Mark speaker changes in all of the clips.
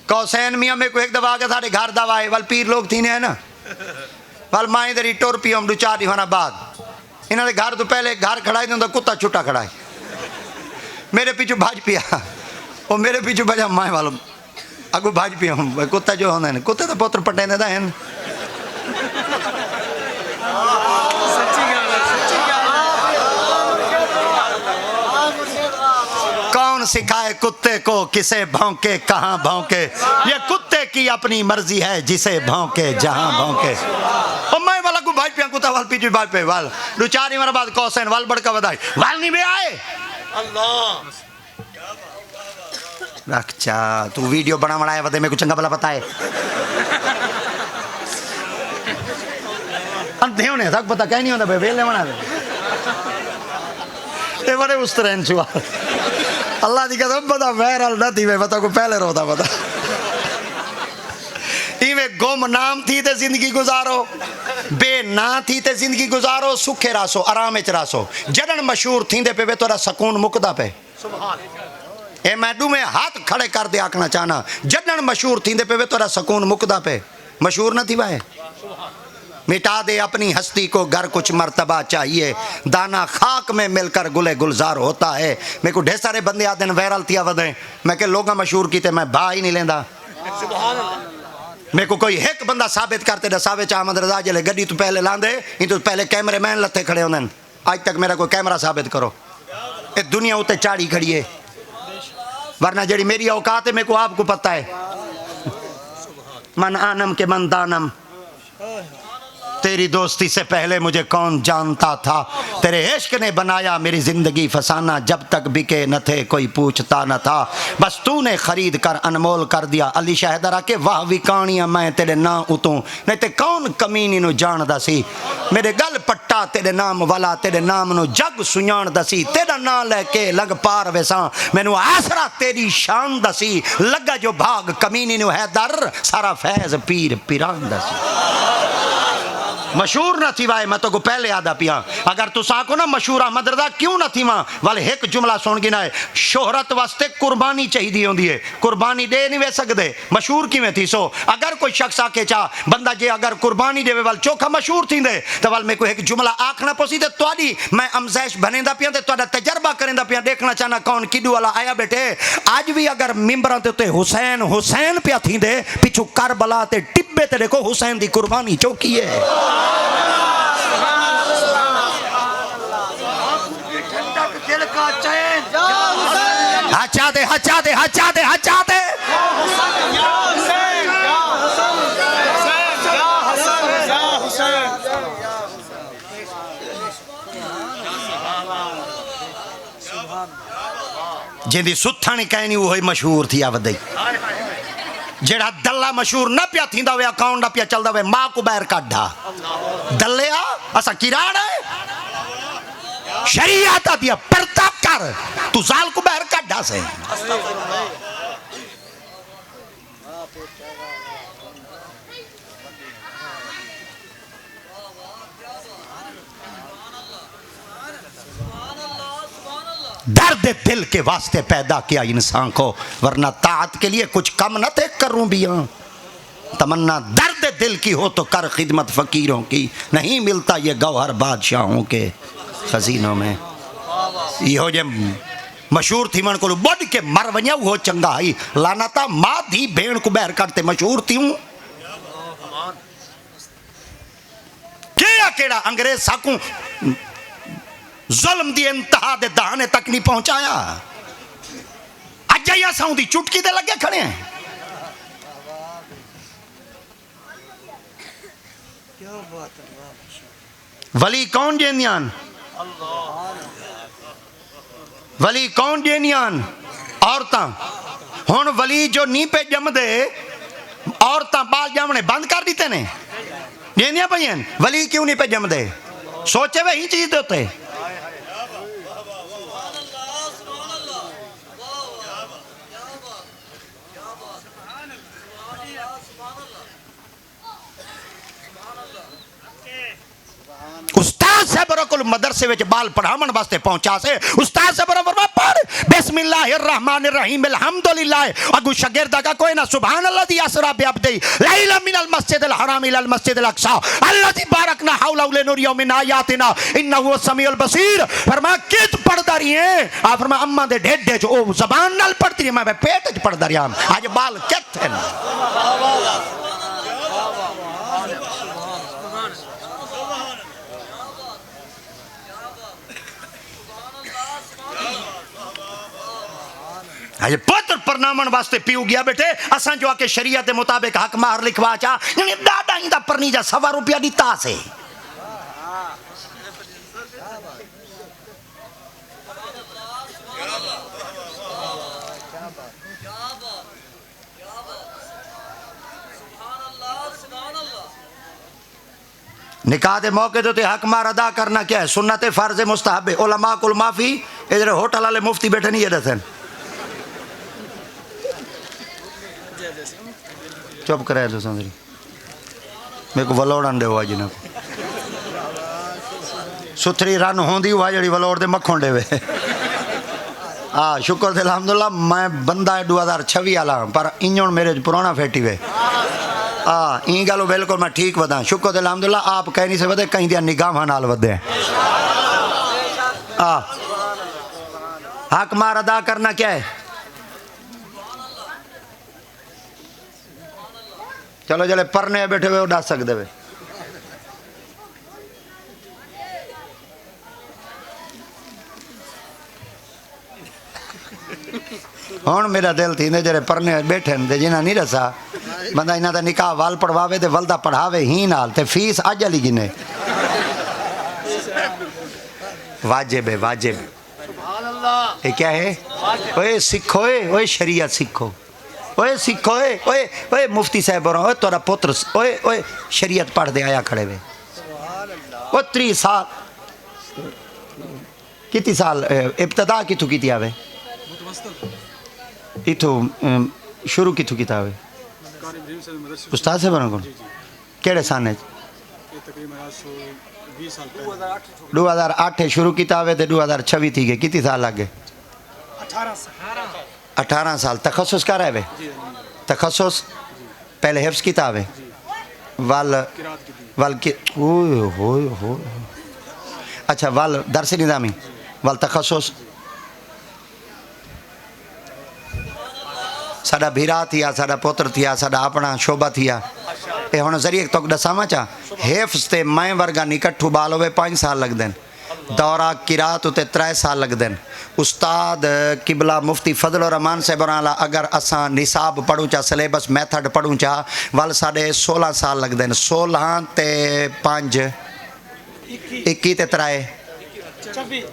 Speaker 1: कौसैन मियाँ मेरे को एक दफा आके साढ़े घर दवा आए वाल पीर लोग थी ने है ना वाल माए दरी टुर पी हम 2-4 दिन बाद इन्होंने घर तो पहले घर खड़ा ही कुत्ता छुट्टा खड़ा है मेरे पीछू भाज पिया वो मेरे पीछू बजा माए वालों अगू भाज पिया हम कुत्ता जो होंगे कुत्ते तो पुत्र पटेंदे दा हैं कौन सिखाए कुत्ते को किसे भौंके कहाँ भौंके ये कुत्ते की अपनी मर्जी है जिसे भौंके जहाँ भौंके और मैं वाला को भाई पिया कुत्ता वाल पीछे भाई पे वाल 2-4 दिन बाद कौसैन वाल बड़का बधाई वाल नहीं बे आए अल्लाह रक्षा तू वीडियो बना बनाया बता मेरे को चंगा भला पता है अंधे होने तक पता क्या नहीं होता वेले बना दे बड़े उस तरह छुआ अल्लाह दी कसम पता वायरल न थी मैं बता को पहले रोता पता इवे गुम नाम थी ते जिंदगी गुजारो बे ना थी ते जिंदगी गुजारो सुखे रासो आराम च रासो जडन मशहूर थींदे पे तोरा सुकून मुकदा पे सुभान ए मैडू में हाथ खड़े कर दे आखना चाहना जडन मशहूर थींदे पे तोरा सुकून मुकदा पे मशहूर न थी वाए मिटा दे अपनी हस्ती को घर कुछ मर्तबा चाहिए दाना खाक में मिलकर गुले गुलजार होता है मेरे को ढेर सारे बंदे आते हैं वायरल थिया वधे मैं के लोग मशहूर कीते मैं भा ही नहीं लेंदा मेरे को कोई एक बंदा साबित करते दसावे चा अहमद रजा जले गड्डी तू पहले लांदे इन तो पहले कैमरे मैन लथे खड़े होंदे आज तक मेरा कोई कैमरा साबित करो ये दुनिया उते चाड़ी खड़ी है वरना जड़ी मेरी औकात है मेरे को आपको पता है मन आनम के मन दानम तेरी दोस्ती से पहले मुझे कौन जानता था तेरे इश्क ने बनाया मेरी जिंदगी फसाना जब तक बिके न थे कोई पूछता न था बस तूने खरीद कर अनमोल कर दिया अली शाहदरा के वाह विकानिया मैं तेरे ना उतूं नहीं ते कौन कमीनी नु जान दसी मेरे गल पट्टा तेरे नाम वाला तेरे नाम नु जग सुजान दसी तेरा ना लेके लग पार वेसा मैनू आसरा तेरी शान दसी लगा जो भाग कमीनी नु है दर सारा फैज पीर पिरान दसी मशहूर न थी वाए मैं तो को पहले आदा पिया अगर तू साको ना मशहूर अहमद रजा क्यों न थी वहां वाले एक जुमला सुन गिना है शोहरत वास्ते कुर्बानी चाहिए होंदी है कुर्बानी दे नहीं वे सकदे मशहूर किवें थी सो अगर कोई शख्स आके चा बंदा जे अगर कुर्बानी देवे वाल चोखा मशहूर थींदे तो वाल मैं को एक जुमला आखना पसी ते तवाडी मैं अमजैश बनेंदा पिया ते तवाडा तजर्बा करेंदा पिया देखना चाहना कौन किडू वाला आया बेटे आज भी अगर मिंबरां ते हुसैन हुसैन पिया थींदे पिछू करबला ते टिब्बे ते देखो हुसैन दी कुर्बानी चौकी है हचा दे हचा दे हचा दे हचा दे जिंदी सुथानी कहनी वो मशहूर थी आवदई जेड़ा दल्ला मशहूर न पिया थींदा वे अकाउंट न पिया चलदा वे मां को बाहर काढा दल्लिया असा किराड़ है शरीयत दिया पर्दा कर तू जाल को बाहर काढा से दर्द दिल के वास्ते पैदा किया इंसान को वरना ताअत के लिए कुछ कम न थे करूं भी तमन्ना दर्द दिल की हो तो कर खिदमत फकीरों की नहीं मिलता ये गौहर बादशाहों के खजीनों में यो जे मशहूर थी मन को बढ़ के मर वञा वो चंगा ही लानता मां धी भेण को बहर करते मशहूर थी हूं केड़ा केड़ा अंग्रेज साकू जुल्म दी इंतहा दे दहाने तक नहीं पहुंचाया अज असां दी चुटकी दे लगे खड़े हैं वली कौन जेनियान वली कौन जेनियान औरतां हुण वली जो नी पे जमदे औरतां बाल जमने बंद कर दिते ने जेनिया पईन वली क्यों नहीं पे जमदे सोचे वे ही चीज देते उस्ताद साहब को मदरसे में बाल पढ़ावन वास्ते पहुंचा से उस्ताद साहब फरमा पढ़ बे बिस्मिल्लाहिर्रहमानिर्रहीम अल्हम्दुलिल्लाह अगु शागिर्द का कोई ना सुभान अल्लाज़ी असरा बिअब्दी लैला मिनल मस्जिदिल हराम इलल मस्जिदिल अक्सा अल्लाज़ी बारकना हौला लिनुरियहु मिन आयातिना इन्नहु समीउल बसीर। फरमा कित पढ़दा रही है आ फरमा अम्मा दे ढेडे च ओ जबान नाल पढ़दी रही, मैं पेट च पढ़दा रहा आज बाल किथे न। अजे पुत्र परनामन वास्ते पीऊ गया बेटे असा जो आके शरीयत के मुताबिक हक मार लिखवा चा डाडा इंदा परनी जा 1.25 रुपया दिता से निकाह के मौके तो हक मार अदा करना क्या है, सुन्नत फर्ज मुस्तहब है। उलमा कुल माफी इधर होटल वाले मुफ्ती बैठे नहीं है सन चुप कराया तो समझी मेरे को वलोड़न दो अज न सुथरी रन होंदी हुआ जी वलोड़ दे मक्खन देवे हाँ शुक्र थे अलहमदुल्ला मैं बंदा 2026 वाला पर इंजन मेरे पुराना फैटी वे हाँ ई गल बिल्कुल मैं ठीक वधा शुक्र थे अलहमदुल्ला आप कह नहीं सकते कहीं दिया निगाह नाल वधे हाँ हक मार अदा करना क्या है। चलो जले परने बैठे हुए दस सकते वे हूँ मेरा दिल थी जरे परने बैठे जिन्हें नहीं रसा बंदा इन्हों का निकाह वाल पढ़वावे तो वलदा पढ़ावे ही नाल ते फीस अज वाली गिने वाजिब है वाजिब ये क्या है ओए सीखो ओए शरीयत सीखो ओए सीखो ओए ओए मुफ्ती साहब ओए तोरा पुत्र ओए ओए शरीयत पढ़ दे आया खड़े वे ओ 30 साल कितनी साल इब्तदा कितों की आवे इथों शुरू कितों की आवे उस्ताद से बनो कौन केड़े सन 2008 शुरू किया आवे तो 2026 थी गए कितनी साल लग गए 18 साल तखसुस कर रहे तखसुस पहले हिफ्स किया आवे वल वल के हो अच्छा वल दरस निज़ामी वल तखसुस साडा भीरा थिया साडा पुत्र थिया साडा अपना शोभा थिया ये हुण जरिए तो दसावां चा हिफ्स ते मैं वर्गा निकट्ठू बाल होवे 5 साल लगदे दौरा किरात उते 3 साल लगदे उस्ताद किबला मुफ्ती फजल रहमान साहब अगर असा निसाब पढ़ूँ चा सिलेबस मैथड पढ़ूँ चा वल साढ़े 16 साल लगदे 16 ते 5 21 ते 3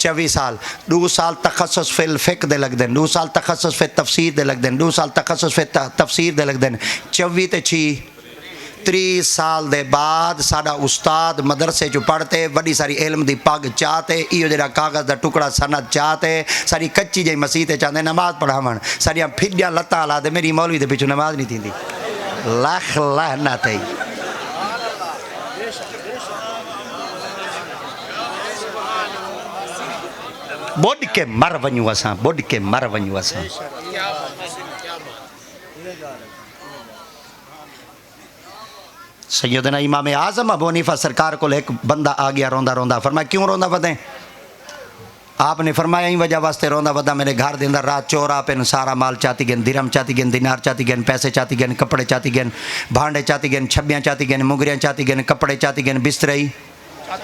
Speaker 1: 24 साल 2 साल तखसुस फिल फिक दे लगदे 2 साल तखसुस फिल तफसीर दे लगदे 2 साल तखसुस फिल तफसीर दे लगदे 24 ते 6 30 साल दे बाद साडा उस्ताद मदरसे चो पढ़ते वड्डी सारी इल्म दी पग चाहते इो जरा कागज़ दा टुकड़ा सनद चाहते सारी कच्ची जी मसीह ते चाहते नमाज पढ़ावन सारिया फिडिया लत्तां ला दे मेरी मौलवी दे पिछू नमाज नहीं थींदी लख लाहना थई बुढ़ के मर वञूं असां बुढ़ के मर वञूं असां सैयदना इमाम आज़म अबू हनीफा सरकार को एक बंदा आ गया रोंदा रोंदा फरमाया क्यों रोंदा वदें आपने फरमाया यही वजह वास्ते रोंदा वदा मेरे घर के अंदर रात चोर आप इन सारा माल चाती गए दिरम चाती गए दिनार चाती गए पैसे चाती गए कपड़े चाती गए भांडे चाती गए छब्बियाँ चाती गए मुगरियाँ चाती गए कपड़े चाती गए बिस्तरई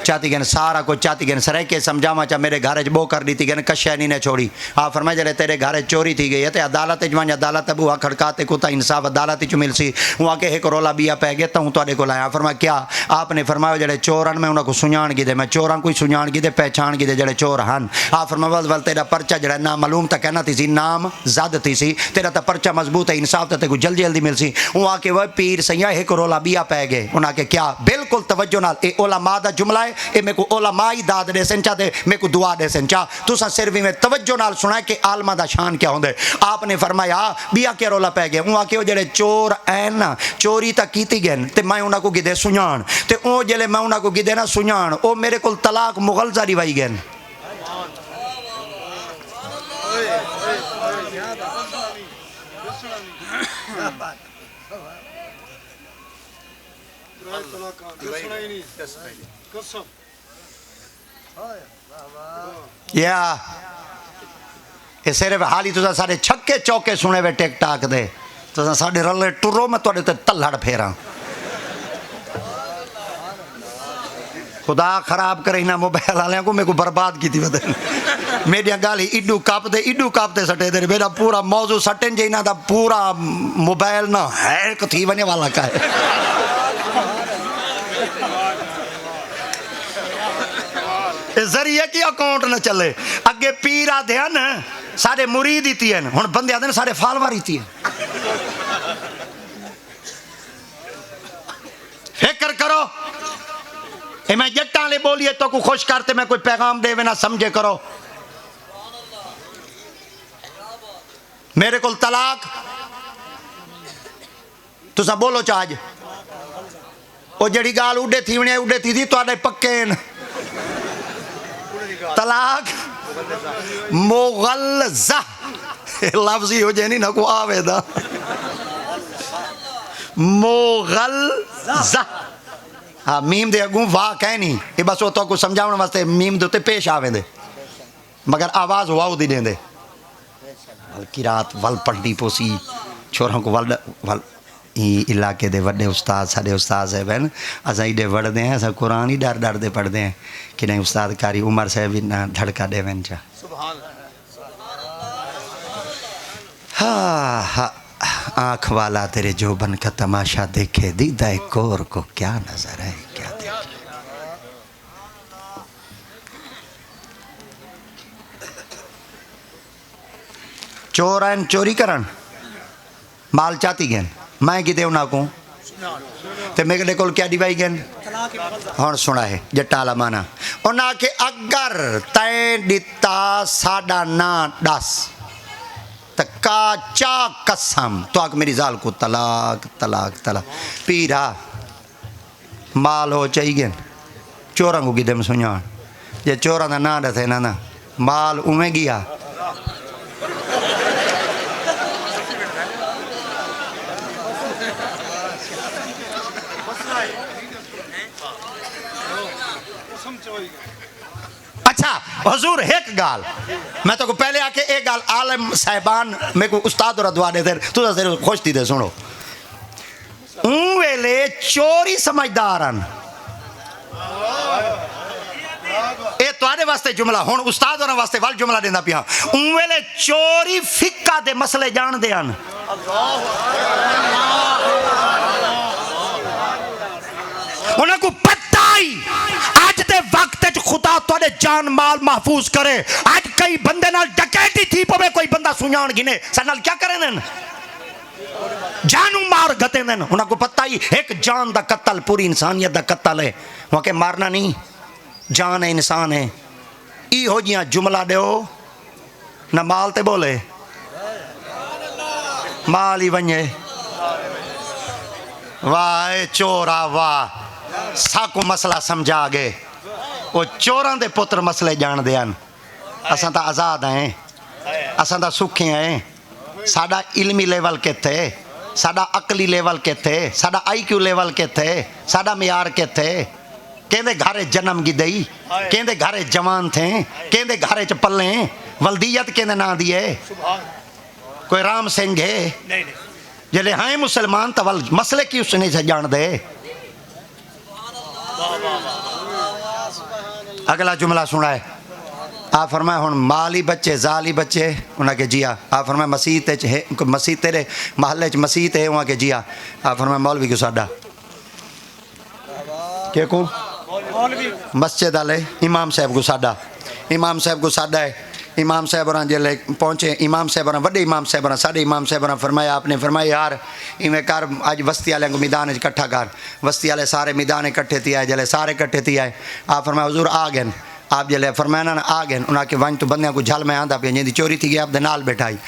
Speaker 1: चाती गए सारा कुछ चाती गए सर के समझावा चा मेरे घर बो कर दी थी गए कशा नहीं ने छोड़ी आ फरमाया जरे तेरे घर चोरी थी गई है तो अदालत वञ अदालत बुआ खड़काते को इंसाफ अदालत च मिलसी हूँ आके एक रोला बिया पै गया तो हूँ तुहाडे कोल आया फरमाया क्या आपने फरमाया जड़े चोर हैं मैं उन्होंने सुञाण गिदे मैं चोरां कोई सुञाण गिदे पहचान गिदे जड़े चोर हैं आ फरमाया वल तेरा पर्चा जड़ा नाम मालूम तो कहना थी नाम जद थी सी तेरा तो पर्चा मजबूत है इंसाफ तो कुछ जल्दी जल्दी मिलसी हूँ आके वह पीर सैया एक रोला बिया पै गए उन्हें आके क्या बिल्कुल तवज्जो नाल ए ओलमा दा जुमला है ये मेरे को ओलमा ही दाद दे सन चाहते मेरे को दुआ दे सन चाह तुसा सिर्फ में तवज्जो नाल सुना कि आलमा दा शान क्या होंदे आपने फरमाया बिया क्या रोला पै गया हूँ आके वो जड़े चोर हैं ना चोरी तो की गए तो मैं उन्होंने को गिदे सुञाण तो वो जले मैं उन्होंने को गिदे ना सुञाण वो मेरे को तलाक मुगल जारी वाई गए या ये सिर्फ हाली तुसा सारे छक्के चौके सुने वे टिक टाक दे तुसा साडे रले टुरो मैं तुहाडे ते तल्लड़ फेरा खुदा खराब करे ना मोबाइल वाले को मेरे को बर्बाद की थी बदल मेरी गाली इडू कापते सटे दे मेरा पूरा मौजू सटन जी ना था पूरा मोबाइल ना हैक थी वने वाला का है जरिए की अकाउंट न चले अगे पीर आते हैं सारे मुरीद ही हैं हुण बंदे आते हैं सारे फालवार ही हैं फिक्र करो ए मैं जट्टा ले बोलिए तो को खुश करते मैं कोई पैगाम देवे ना समझे करो मेरे को तलाक तुसा बोलो चाज वो जड़ी गाल उड़े थी तुहाडे पक्के तलाक मुगल्ज़ा लफ्ज़ ही हो जाए नहीं ना को आवेदा मुगल्ज़ा हाँ मीम दे अगू वाह कह नहीं ये बस वो तो को समझाने वास्ते मीम दे उत्ते पेश आवे दे मगर आवाज़ वाव दी देंदे वल की रात वल पढ़नी पोसी छोरों को वल वल इलाके दे वड्डे उस्ताद साडे उस्ताद साहब हैं असां इडे वड़दे हैं असां कुरान ही डर दे पढ़ते हैं कि नहीं उस्ताद कारी उमर साहब ना धड़का देवन चा हाँ हाँ आँख वाला तेरे जोबन का तमाशा देखे दीदा कोर को क्या नजर है क्या देखे चोर आन चोरी करन माल चाती गए मैं कि उन्होंने को ते मेरे को क्या डिवाई गए हाँ सुना है जट्टाला माना उन्हें के अगर तय दिता साडा ना दस तो काचा कसम तो आक मेरी जाल को तलाक तलाक तलाक पीरा माल हो चाहिए चोरा को किदम सुना जे चोरा का ना दसे ना माल उमें गया अच्छा हजूर एक गाल मैं तो को पहले आके एक गाल आलम साहिबान मेरे को उस्ताद और दुआ दे तू तो खुश थी दे सुनो वेले चोरी समझदारन ए तुम्हारे वास्ते जुमला हुन उस्ताद और वास्ते वाल जुमला देंदा पिया वेले चोरी फिक्का दे मसले जान दे हन उन्हें को पता ही आज दे वक्त खुदा तुहाडे जान माल महफूज करे आज कई बंदे नाल डकैती थी पवे कोई बंदा सुनान गिने सा नाल क्या करे नन जानू मार गते नन उन्हें को पता ही एक जान दा कत्ल पूरी इंसानियत दा कत्ल है वहां के मारना नहीं जान है इंसान है इहो जियां जुमला दो ना माल ते बोले माल ही वने वाह चोरा वाह साको मसला समझा गए वो चोरां दे पुत्र मसले जान दे हन असां तां आज़ाद हैं असां तां सुखे हैं साडा इल्मी लेवल किथे साडा अकली लेवल किथे साडा IQ लेवल किथे साडा मियार किथे कहंदे घरे जन्म गिदई कहंदे घरे जवान थे कहंदे घरे च पल्ले वल्दियत कहंदे ना दी है कोई राम सिंह है जले हाँ मुसलमान तो वल मसले की उसने से जान दे अगला जुमला सुना है आप फरमाए हुन माली बच्चे जाली बच्चे उन्हें के जिया आप फरमाए मसीह तेरे महल्ले च मसीह है वहाँ के जिया आप फरमाए मौलवी को साडा के को मस्जिद वाले इमाम साहब को साडा है इमाम साहब और जल्ले पहुँचे इमाम साहब और वड्डे इमाम साहब और साढ़े इमाम साहब और फरमाया आपने फरमाया यार इवें कर अज बस्ती वाले को मैदान इकट्ठा कर बस्ती वाले सारे मैदान इकट्ठे थी आए जल्ले सारे इकट्ठे थी आए आप फरमाया हुजूर आ गए आप जल्ले फरमाया ना आ गए उन्हें के वन तो बंद को झल में आंदा पे जी चोरी थी गई आप नाल बैठाई